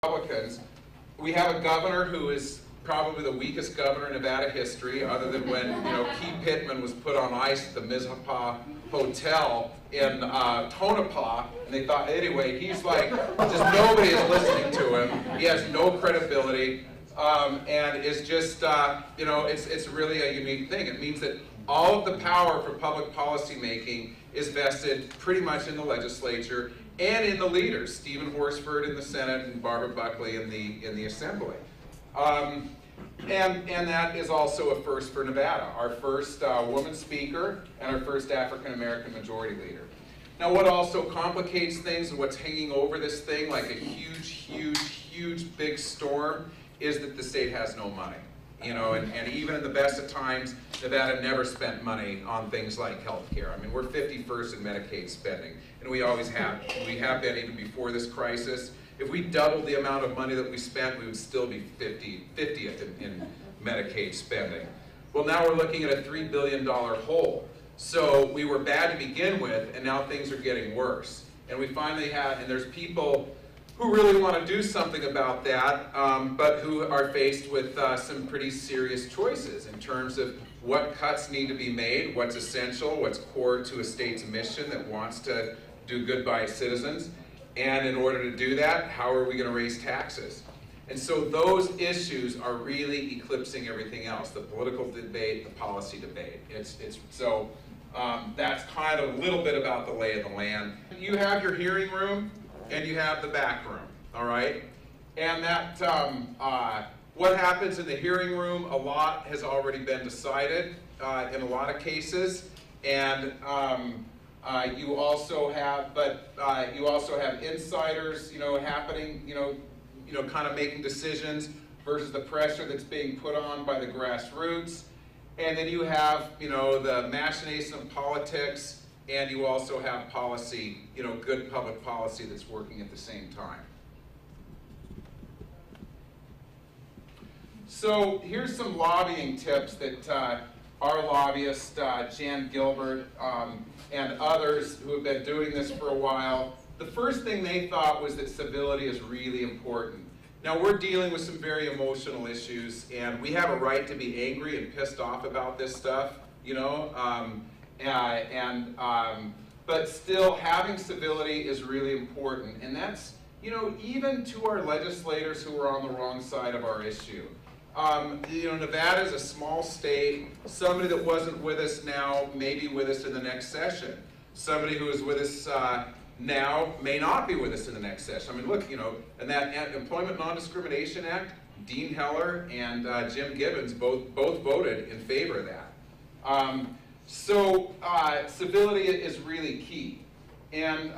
Republicans, we have a governor who is probably the weakest governor in Nevada history, other than when Keith Pittman was put on ice at the Mizpah Hotel in Tonopah, and they thought, anyway, he's like, just nobody is listening to him. He has no credibility, and is just, it's really a unique thing. It means that all of the power for public policy making is vested pretty much in the legislature and in the leaders, Stephen Horsford in the Senate and Barbara Buckley in the Assembly. And that is also a first for Nevada, our first woman speaker and our first African-American majority leader. Now what also complicates things and what's hanging over this thing like a huge big storm is that the state has no money. And even in the best of times, Nevada never spent money on things like health care. I mean, we're 51st in Medicaid spending, and we always have. We have been even before this crisis. If we doubled the amount of money that we spent, we would still be 50th in Medicaid spending. Well, now we're looking at a $3 billion hole. So we were bad to begin with, and now things are getting worse. And we finally have, and there's people who really want to do something about that, but who are faced with some pretty serious choices in terms of what cuts need to be made, what's essential, what's core to a state's mission that wants to do good by its citizens. And in order to do that, how are we going to raise taxes? And so those issues are really eclipsing everything else, the political debate, the policy debate. So that's kind of a little bit about the lay of the land. You have your hearing room and you have the back room, all right? And that, what happens in the hearing room, a lot has already been decided in a lot of cases. And you also have, you also have insiders, happening, kind of making decisions versus the pressure that's being put on by the grassroots. And then you have, the machination of politics, and you also have policy, good public policy that's working at the same time. So here's some lobbying tips that our lobbyist, Jan Gilbert, and others who have been doing this for a while, the first thing they thought was that civility is really important. Now we're dealing with some very emotional issues, and we have a right to be angry and pissed off about this stuff, but still having civility is really important, and that's, even to our legislators who are on the wrong side of our issue. Nevada is a small state. Somebody that wasn't with us now may be with us in the next session. Somebody who is with us now may not be with us in the next session. I mean, look, in that Employment Non-Discrimination Act, Dean Heller and Jim Gibbons both voted in favor of that. So civility is really key. And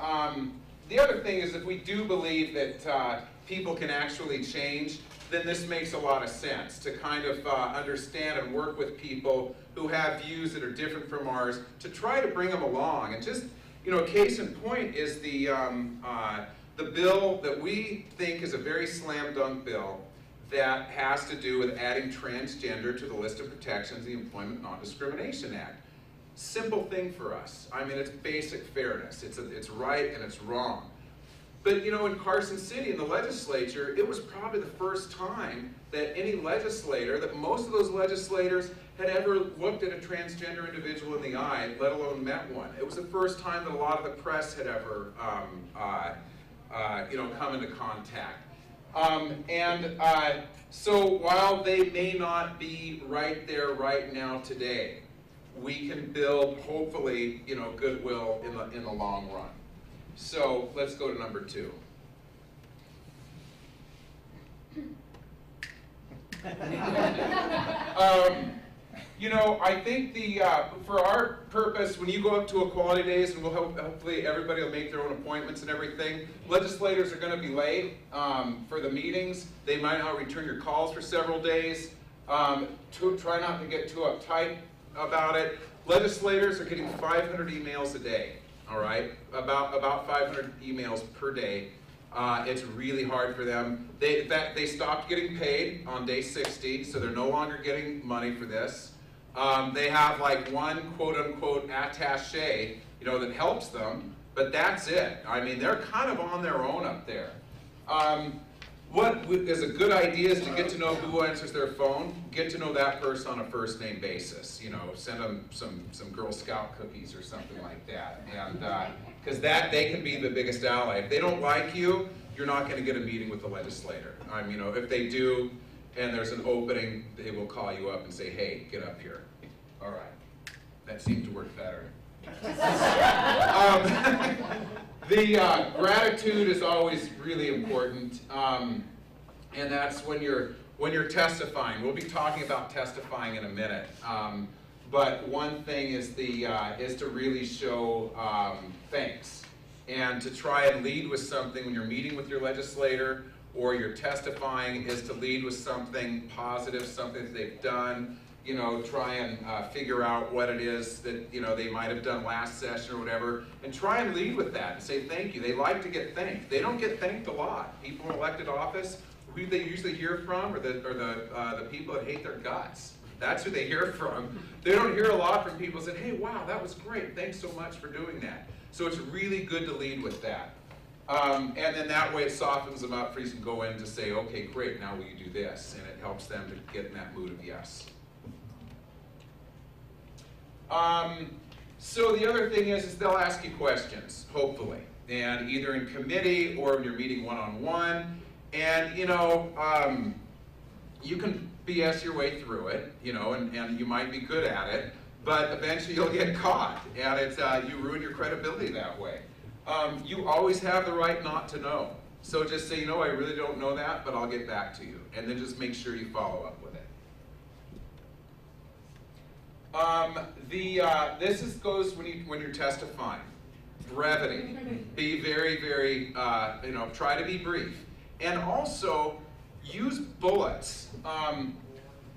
the other thing is, if we do believe that people can actually change, then this makes a lot of sense to kind of understand and work with people who have views that are different from ours to try to bring them along. And just, a case in point is the bill that we think is a very slam dunk bill that has to do with adding transgender to the list of protections of the Employment Non-Discrimination Act. Simple thing for us. I mean, it's basic fairness. It's right and it's wrong. But in Carson City, in the legislature, it was probably the first time that any legislator, that most of those legislators had ever looked at a transgender individual in the eye, let alone met one. It was the first time that a lot of the press had ever, come into contact. So while they may not be right there right now today, we can build, hopefully, goodwill in the long run. So let's go to number 2. I think for our purpose, when you go up to Equality Days, and hopefully everybody will make their own appointments and everything, legislators are going to be late for the meetings. They might not return your calls for several days. Try not to get too uptight about it. Legislators are getting 500 emails a day. All right, about 500 emails per day. It's really hard for them. In fact, they stopped getting paid on day 60, so they're no longer getting money for this. They have like one quote-unquote attaché, that helps them, but that's it. I mean, they're kind of on their own up there. what is a good idea is to get to know who answers their phone, get to know that person on a first name basis. You know, send them some Girl Scout cookies or something like that. And because they can be the biggest ally. If they don't like you, you're not going to get a meeting with the legislator. You know, if they do and there's an opening, they will call you up and say, hey, get up here. All right. That seemed to work better. The gratitude is always really important, and that's when you're testifying. We'll be talking about testifying in a minute, but one thing is to really show thanks, and to try and lead with something when you're meeting with your legislator or you're testifying, is to lead with something positive, something that they've done. You know, try and figure out what it is that, you know, they might have done last session or whatever, and try and lead with that and say thank you. They like to get thanked. They don't get thanked a lot. People in elected office, who they usually hear from are the people that hate their guts. That's who they hear from. They don't hear a lot from people that say, hey, wow, that was great. Thanks so much for doing that. So it's really good to lead with that. And then that way it softens them up for you to go in to say, okay, great, now will you do this? And it helps them to get in that mood of yes. So the other thing is they'll ask you questions, hopefully, and either in committee or when you're meeting one-on-one, and you know, you can BS your way through it, you know, and you might be good at it, but eventually you'll get caught, and it's you ruin your credibility that way. You always have the right not to know, so just say, you know, I really don't know that, but I'll get back to you, and then just make sure you follow up with it. This goes when you're testifying. Brevity. Be very, very, you know, try to be brief. And also, use bullets.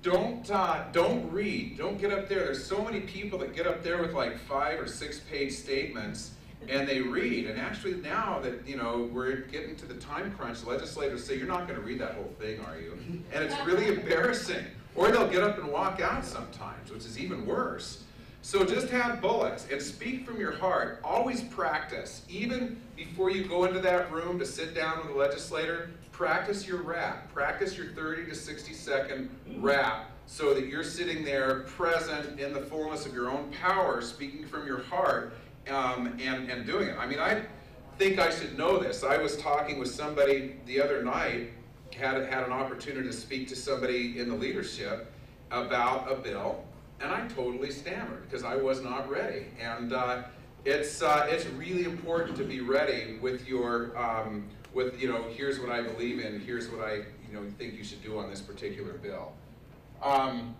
Don't read. Don't get up there. There's so many people that get up there with like 5 or 6 page statements and they read. And actually now that, you know, we're getting to the time crunch, legislators say, you're not going to read that whole thing, are you? And it's really embarrassing. Or they'll get up and walk out sometimes, which is even worse. So just have bullets and speak from your heart. Always practice. Even before you go into that room to sit down with the legislator, practice your rap. Practice your 30 to 60 second rap so that you're sitting there present in the fullness of your own power, speaking from your heart and doing it. I mean, I think I should know this. I was talking with somebody the other night, had an opportunity to speak to somebody in the leadership about a bill, and I totally stammered because I was not ready. And it's really important to be ready with your with, you know, here's what I believe in, here's what I, you know, think you should do on this particular bill. Again,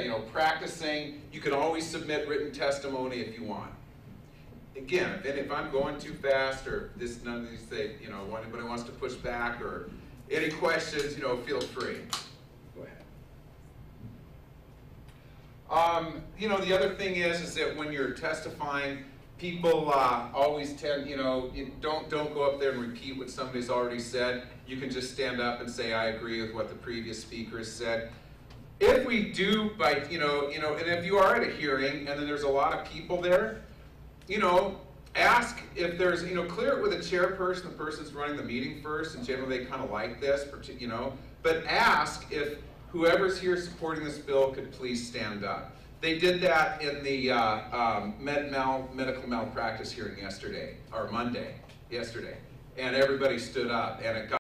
you know, practicing. You can always submit written testimony if you want. Again, if I'm going too fast, or none of these things, you know, anybody wants to push back, or any questions, you know, feel free. Go ahead. You know, the other thing is that when you're testifying, people always tend, you know, don't go up there and repeat what somebody's already said. You can just stand up and say, I agree with what the previous speaker said. If we do, and if you are at a hearing and then there's a lot of people there, you know, ask if there's, you know, clear it with a chairperson, the person's running the meeting first, and generally they kind of like this, you know, but ask if whoever's here supporting this bill could please stand up. They did that in the medical malpractice hearing yesterday, or Monday, yesterday, and everybody stood up, and it got